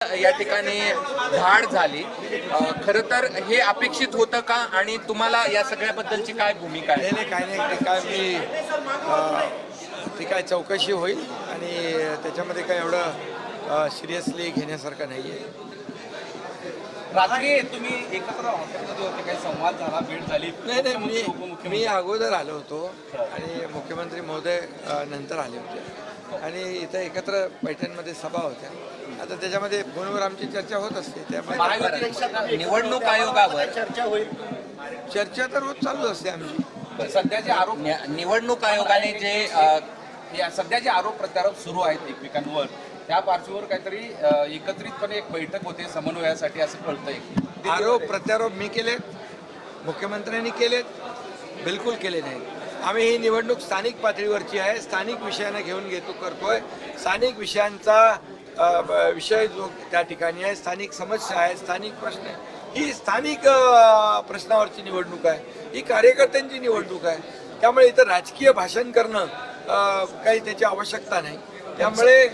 या ठिकाणी धाड झाली। खरं तर हे अपेक्षित होतं का आणि तुम्हाला या सगळ्याबद्दलची काय भूमिका आहे? नाही काय नाही, ते काय ती काय चौकशी होईल आणि त्याच्यामध्ये काय एवढं सिरियसली घेण्यासारखं नाही आहे. रात्री तुम्ही एकत्र हॉटेलमध्ये होते, काही संवाद झाला, भेट झाली? नाही मी अगोदर आलो होतो आणि मुख्यमंत्री महोदय नंतर आले होते आणि इथं एकत्र पैठणमध्ये सभा होत्या. आता त्याच्यामध्ये फोनवर आमची चर्चा होत असते, त्यामुळे निवडणूक आयोगावर चर्चा तर रोज चालू असते आमची. सध्याचे आरोप निवडणूक आयोगाने जे सध्याचे आरोप प्रत्यारोप सुरू आहेत एकमेकांवर, त्या पार्श्वभूमीवर काहीतरी एकत्रितपणे एक बैठक होते समन्वयासाठी असं कळतंय. आरोप प्रत्यारोप मी केलेत, मुख्यमंत्र्यांनी केलेत? बिलकुल केले नाही. आम्ही ही निवडणूक स्थानिक पातळीवरची आहे, स्थानिक विषयांना घेऊन करतोय. स्थानिक विषयांचा विषय जो त्या ठिकाणी आहे, स्थानिक समस्या आहे, स्थानिक प्रश्न आहे. ही स्थानिक प्रश्नावरची निवडणूक आहे, ही कार्यकर्त्यांची निवडणूक आहे. त्यामुळे इथं राजकीय भाषण करणं काही त्याची आवश्यकता नाही. त्यामुळे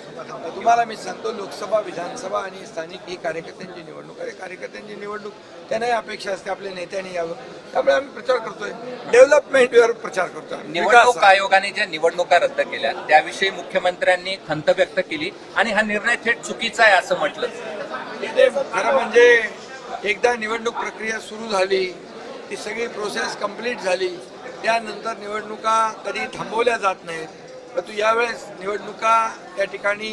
तुम्हाला मी सांगतो, लोकसभा, विधानसभा आणि स्थानिक ही कार्यकर्त्यांची निवडणूक आहे. कार्यकर्त्यांची निवडणूक त्यांनाही अपेक्षा असते आपल्या नेत्यांनी यावं. त्यामुळे आम्ही प्रचार करतोय, डेव्हलपमेंटवर प्रचार करतोय. निवडणूक आयोगाने ज्या निवडणुका रद्द केल्या त्याविषयी मुख्यमंत्र्यांनी खंत व्यक्त केली आणि हा निर्णय थेट चुकीचा आहे असं म्हटलं. ते खरं म्हणजे एकदा निवडणूक प्रक्रिया सुरू झाली, ती सगळी प्रोसेस कंप्लीट झाली, त्यानंतर निवडणुका कधी थांबवल्या जात नाहीत. परंतु यावेळेस निवडणुका त्या ठिकाणी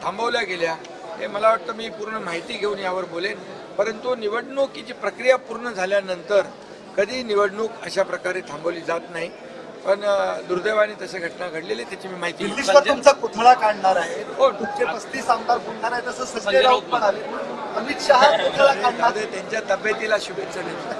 थांबवल्या गेल्या. हे मला वाटतं मी पूर्ण माहिती घेऊन यावर बोलेन. परंतु निवडणुकीची प्रक्रिया पूर्ण झाल्यानंतर कधी निवडणूक अशा प्रकारे थांबवली जात नाही. पण दुर्दैवाने तशा घटना घडलेली, त्याची मी माहिती दिल्लीवर तुमचा पुतळा काढणार आहे. तुमचे 35 आमदार पुढणार आहे, तसं संजय राऊत पण आले. अमित शहा पुतळा काढणार. त्यांच्या तब्येतीला शुभेच्छा देतो.